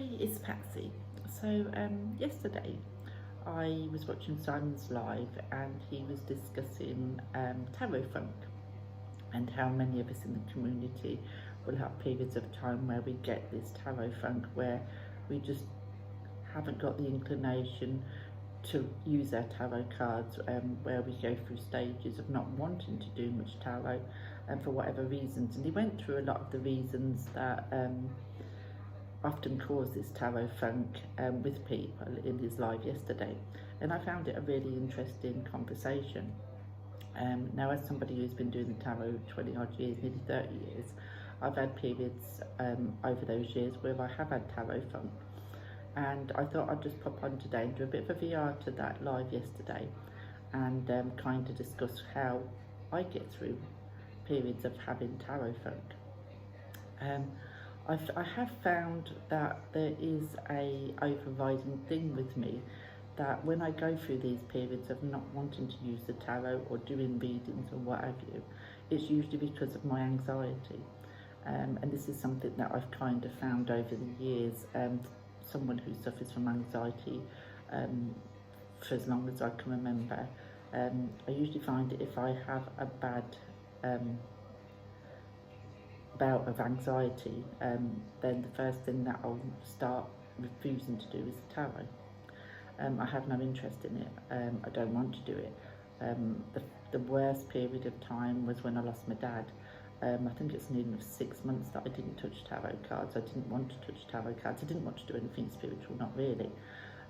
Hi, it's Patsy. Yesterday I was watching Simon's live and he was discussing tarot funk and how many of us in the community will have periods of time where we get this tarot funk where we just haven't got the inclination to use our tarot cards, where we go through stages of not wanting to do much tarot and for whatever reasons. And he went through a lot of the reasons that often cause this tarot funk with people in his live yesterday, and I found it a really interesting conversation. Now, as somebody who's been doing the tarot 20 odd years, nearly 30 years, I've had periods over those years where I have had tarot funk, and I thought I'd just pop on today and do a bit of a VR to that live yesterday and kind of discuss how I get through periods of having tarot funk. I have found that there is a overriding thing with me, that when I go through these periods of not wanting to use the tarot or doing readings or what have you, it's usually because of my anxiety. And this is something that I've kind of found over the years. Someone who suffers from anxiety for as long as I can remember, I usually find that if I have a bad bout of anxiety, then the first thing that I'll start refusing to do is the tarot. I have no interest in it. I don't want to do it. The worst period of time was when I lost my dad. I think it's nearly 6 months that I didn't touch tarot cards. I didn't want to touch tarot cards. I didn't want to do anything spiritual, not really.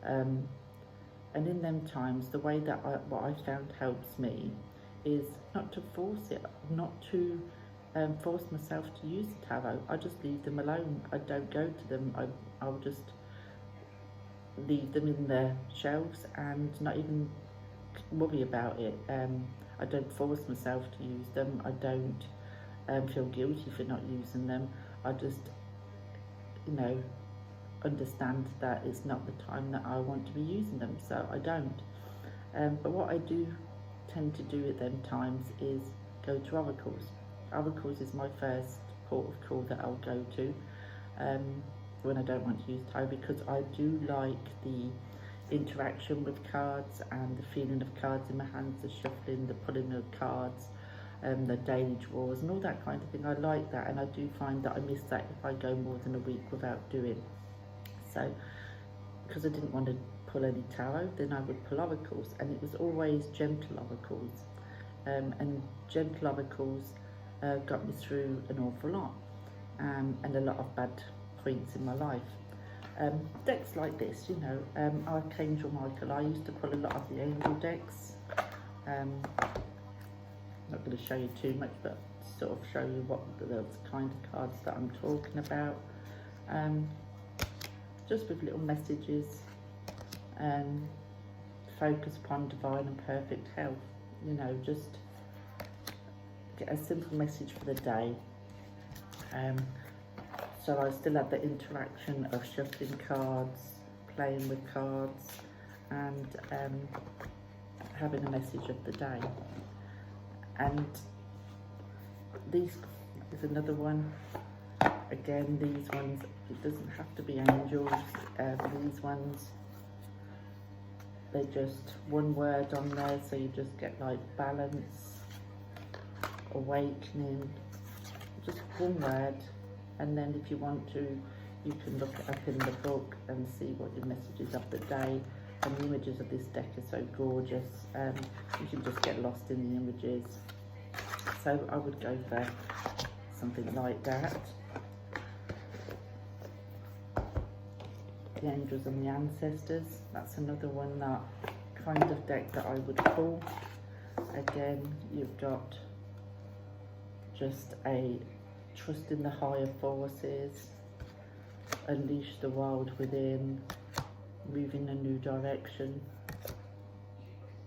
And in them times, the way that what I found helps me is not to force it, not to force myself to use the tarot. I just leave them alone. I don't go to them. I'll just leave them in the shelves and not even worry about it. I don't force myself to use them. I don't feel guilty for not using them. I just, understand that it's not the time that I want to be using them, so I don't. But what I do tend to do at them times is go to oracles. Oracles is my first port of call that I'll go to when I don't want to use tarot, because I do like the interaction with cards and the feeling of cards in my hands, the shuffling, the pulling of cards, the daily draws and all that kind of thing. I like that, and I do find that I miss that if I go more than a week without doing. So, because I didn't want to pull any tarot, then I would pull oracles, and it was always gentle oracles. And gentle oracles got me through an awful lot, and a lot of bad points in my life. Decks like this, Archangel Michael, I used to pull a lot of the angel decks. Not going to show you too much, but sort of show you what the kind of cards that I'm talking about. Just with little messages, focus upon divine and perfect health. Just get a simple message for the day. So I still have the interaction of shuffling cards, playing with cards, and having a message of the day. And these is another one. Again, these ones, it doesn't have to be angels. These ones, they're just one word on there, so you just get like balance, awakening, just one word. And then if you want to, you can look it up in the book and see what your messages of the day. And the images of this deck are so gorgeous. You can just get lost in the images. So I would go for something like that. The angels and the ancestors, that's another one, that kind of deck that I would pull. Again, you've got just a trust in the higher forces, unleash the wild within, move in a new direction,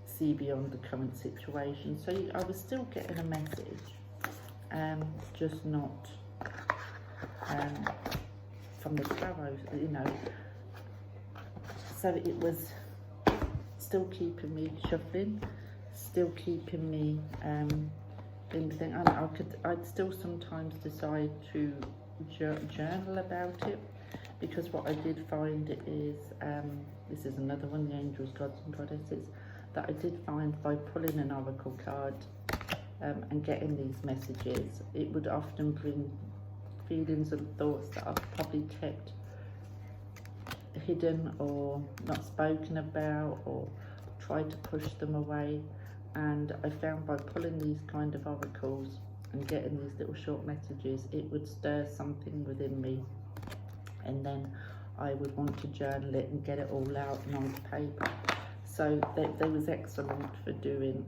see beyond the current situation. So I was still getting a message, just not from the tarot, So it was still keeping me shuffling, still keeping me in the thing. I'd still sometimes decide to journal about it, because what I did find is, this is another one, the angels, gods and goddesses, that I did find by pulling an oracle card and getting these messages, it would often bring feelings and thoughts that I've probably kept hidden or not spoken about, or tried to push them away. And I found by pulling these kind of oracles and getting these little short messages, it would stir something within me, and then I would want to journal it and get it all out and onto paper. So they was excellent for doing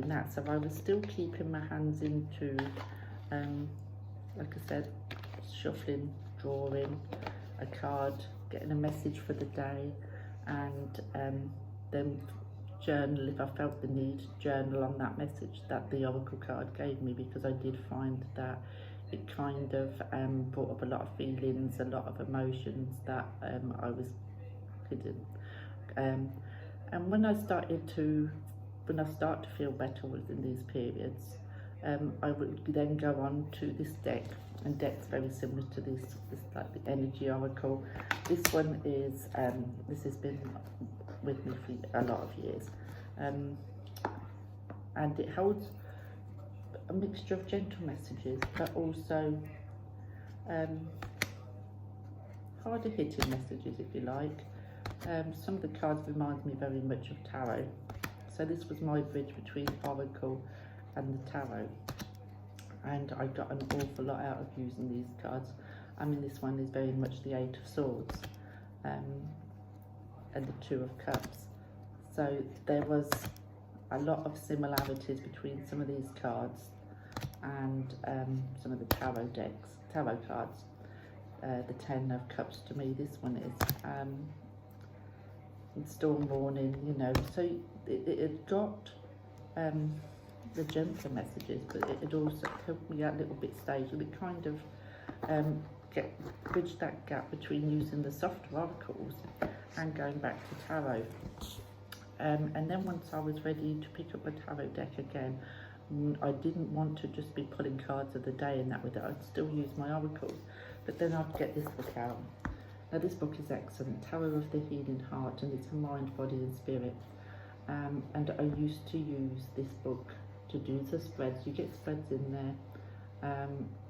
that. So I was still keeping my hands into, like I said, shuffling, drawing a card, getting a message for the day, and then journal if I felt the need, journal on that message that the oracle card gave me, because I did find that it kind of brought up a lot of feelings, a lot of emotions that I was hidden. And when I start to feel better within these periods, I would then go on to this deck, and deck's very similar to this like the energy oracle. This one is this has been with me for a lot of years, and it holds a mixture of gentle messages, but also harder hitting messages, if you like. Some of the cards remind me very much of tarot, so this was my bridge between oracle and the tarot, and I got an awful lot out of using these cards. I mean, this one is very much the Eight of Swords and the Two of Cups, so there was a lot of similarities between some of these cards and some of the tarot cards. The Ten of Cups, to me this one is storm warning, you know, so it got the gentler messages, but it also helped me out a little bit stage, and it kind of bridged that gap between using the softer oracles and going back to tarot. And then once I was ready to pick up a tarot deck again, I didn't want to just be pulling cards of the day and that with it. I'd still use my oracles, but then I'd get this book out. Now this book is excellent, Tarot of the Healing Heart, and it's a mind, body and spirit. And I used to use this book to do the spreads. You get spreads in there,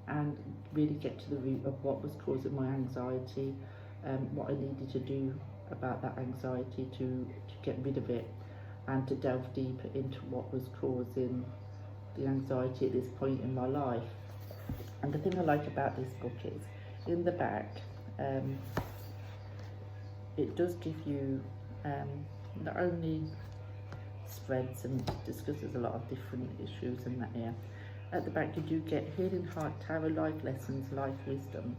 and really get to the root of what was causing my anxiety, what I needed to do about that anxiety to get rid of it, and to delve deeper into what was causing the anxiety at this point in my life. And the thing I like about this book is, in the back, it does give you not only spreads and discusses a lot of different issues in that area. At the back you do get Healing Heart Tarot, life lessons, life wisdom,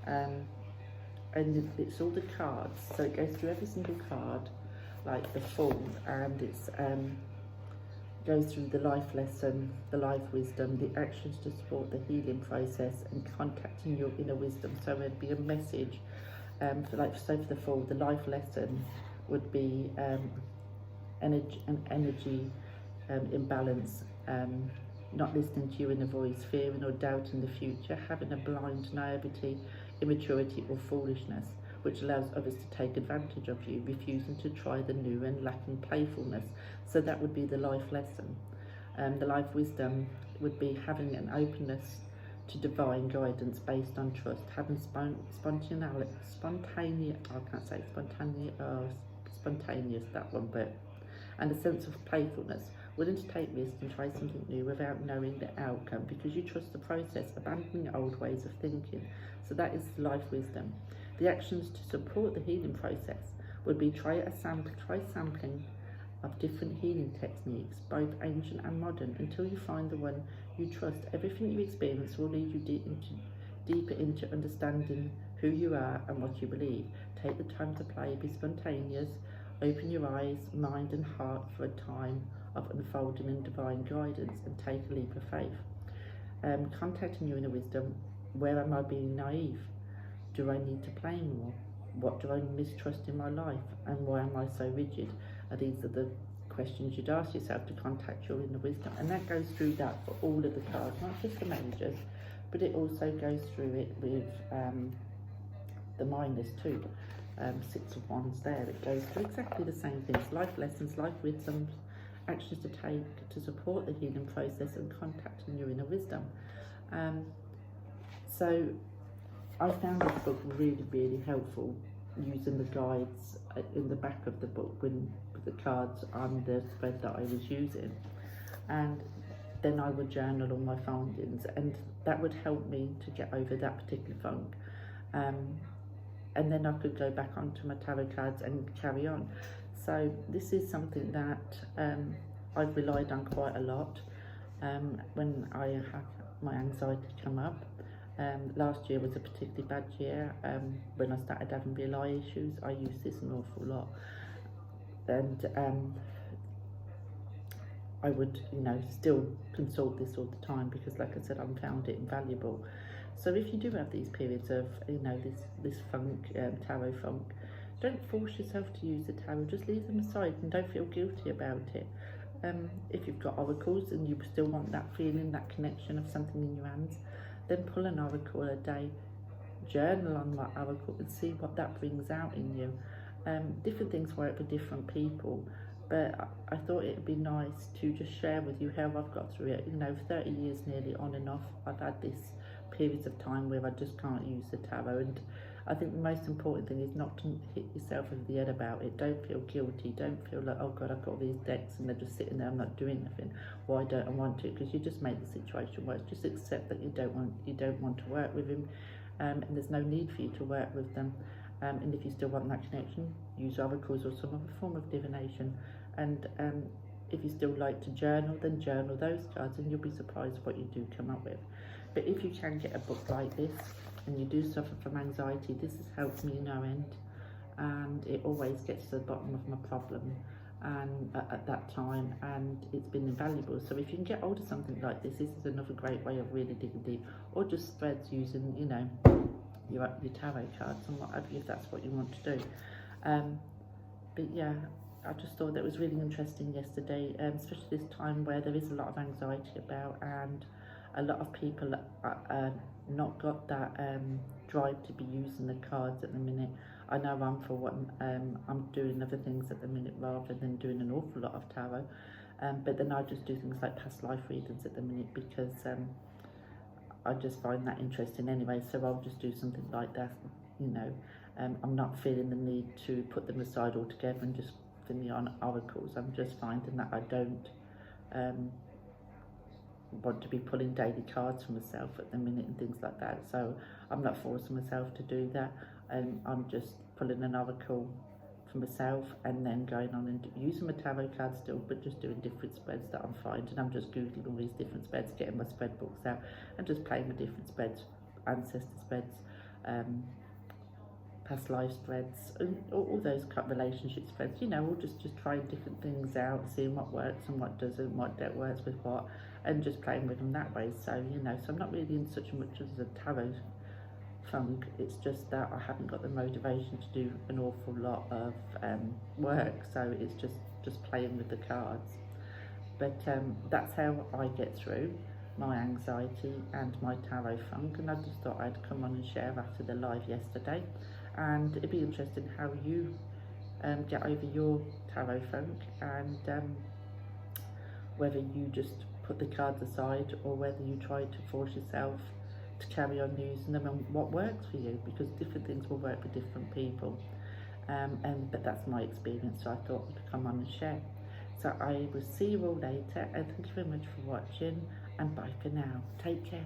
and it's all the cards, so it goes through every single card like the full, and it's goes through the life lesson, the life wisdom, the actions to support the healing process, and contacting your inner wisdom. So it'd be a message for the full, the life lesson would be energy imbalance, not listening to your inner voice, fearing or doubting the future, having a blind naivety, immaturity or foolishness, which allows others to take advantage of you, refusing to try the new and lacking playfulness. So that would be the life lesson. The life wisdom would be having an openness to divine guidance based on trust, having spontaneous, that one, but, and a sense of playfulness, willing to take risks and try something new without knowing the outcome because you trust the process, abandoning old ways of thinking. So that is life wisdom. The actions to support the healing process would be try sampling of different healing techniques, both ancient and modern, until you find the one you trust. Everything you experience will lead you deeper into understanding who you are and what you believe. Take the time to play, be spontaneous, open your eyes, mind and heart for a time of unfolding and divine guidance, and take a leap of faith. Contacting your inner wisdom. Where am I being naive? Do I need to play more? What do I mistrust in my life? And why am I so rigid? These are the questions you'd ask yourself to contact your inner wisdom. And that goes through that for all of the cards, not just the majors, but it also goes through it with the minus too. 6 of Wands there, it goes through exactly the same things, life lessons, life wisdom, actions to take to support the healing process and contacting your inner wisdom. So I found this book really, really helpful, using the guides in the back of the book with the cards on the spread that I was using, and then I would journal all my findings, and that would help me to get over that particular funk. And then I could go back onto my tarot cards and carry on. So this is something that I've relied on quite a lot when I have my anxiety come up. Last year was a particularly bad year. When I started having real eye issues, I used this an awful lot. And I would, still consult this all the time because, like I said, I found it invaluable. So if you do have these periods of, this funk, tarot funk, don't force yourself to use the tarot. Just leave them aside and don't feel guilty about it. If you've got oracles and you still want that feeling, that connection of something in your hands, then pull an oracle a day, journal on that oracle and see what that brings out in you. Different things work for different people, but I thought it would be nice to just share with you how I've got through it. 30 years nearly on and off, I've had this periods of time where I just can't use the tarot, and I think the most important thing is not to hit yourself over the head about it. Don't feel guilty, don't feel like, oh God, I've got these decks and they're just sitting there, I'm not doing nothing. Why don't I want to? Because you just make the situation worse. Just accept that you don't want to work with him, and there's no need for you to work with them. And if you still want that connection, use oracles or some other form of divination. And if you still like to journal, then journal those cards, and you'll be surprised what you do come up with. But if you can get a book like this, and you do suffer from anxiety, this has helped me no end, and it always gets to the bottom of my problem and at that time, and it's been invaluable. So if you can get hold of something like this is another great way of really digging deep, or just spreads using, your tarot cards and whatever, if that's what you want to do. But yeah, I just thought that was really interesting yesterday, especially this time where there is a lot of anxiety about, and a lot of people not got that drive to be using the cards at the minute. I know I'm for one, I'm doing other things at the minute rather than doing an awful lot of tarot, but then I just do things like past life readings at the minute because I just find that interesting anyway, so I'll just do something like that. I'm not feeling the need to put them aside altogether and just thinking on oracles. I'm just finding that I don't want to be pulling daily cards for myself at the minute and things like that, so I'm not forcing myself to do that. I'm just pulling an oracle for myself and then going on and using my tarot cards still, but just doing different spreads that I'm finding. I'm just googling all these different spreads, getting my spread books out and just playing with different spreads, ancestor spreads, past life spreads, and all those relationship spreads, all just trying different things out, seeing what works and what doesn't, what deck works with what, and just playing with them that way. So so I'm not really in such much as a tarot funk. It's just that I haven't got the motivation to do an awful lot of work, so it's just playing with the cards. But that's how I get through my anxiety and my tarot funk, and I just thought I'd come on and share after the live yesterday. And it'd be interesting how you get over your tarot funk, and whether you just put the cards aside or whether you try to force yourself to carry on using them, and what works for you, because different things will work for different people. But that's my experience, so I thought I'd come on and share. So I will see you all later, and thank you very much for watching, and bye for now. Take care.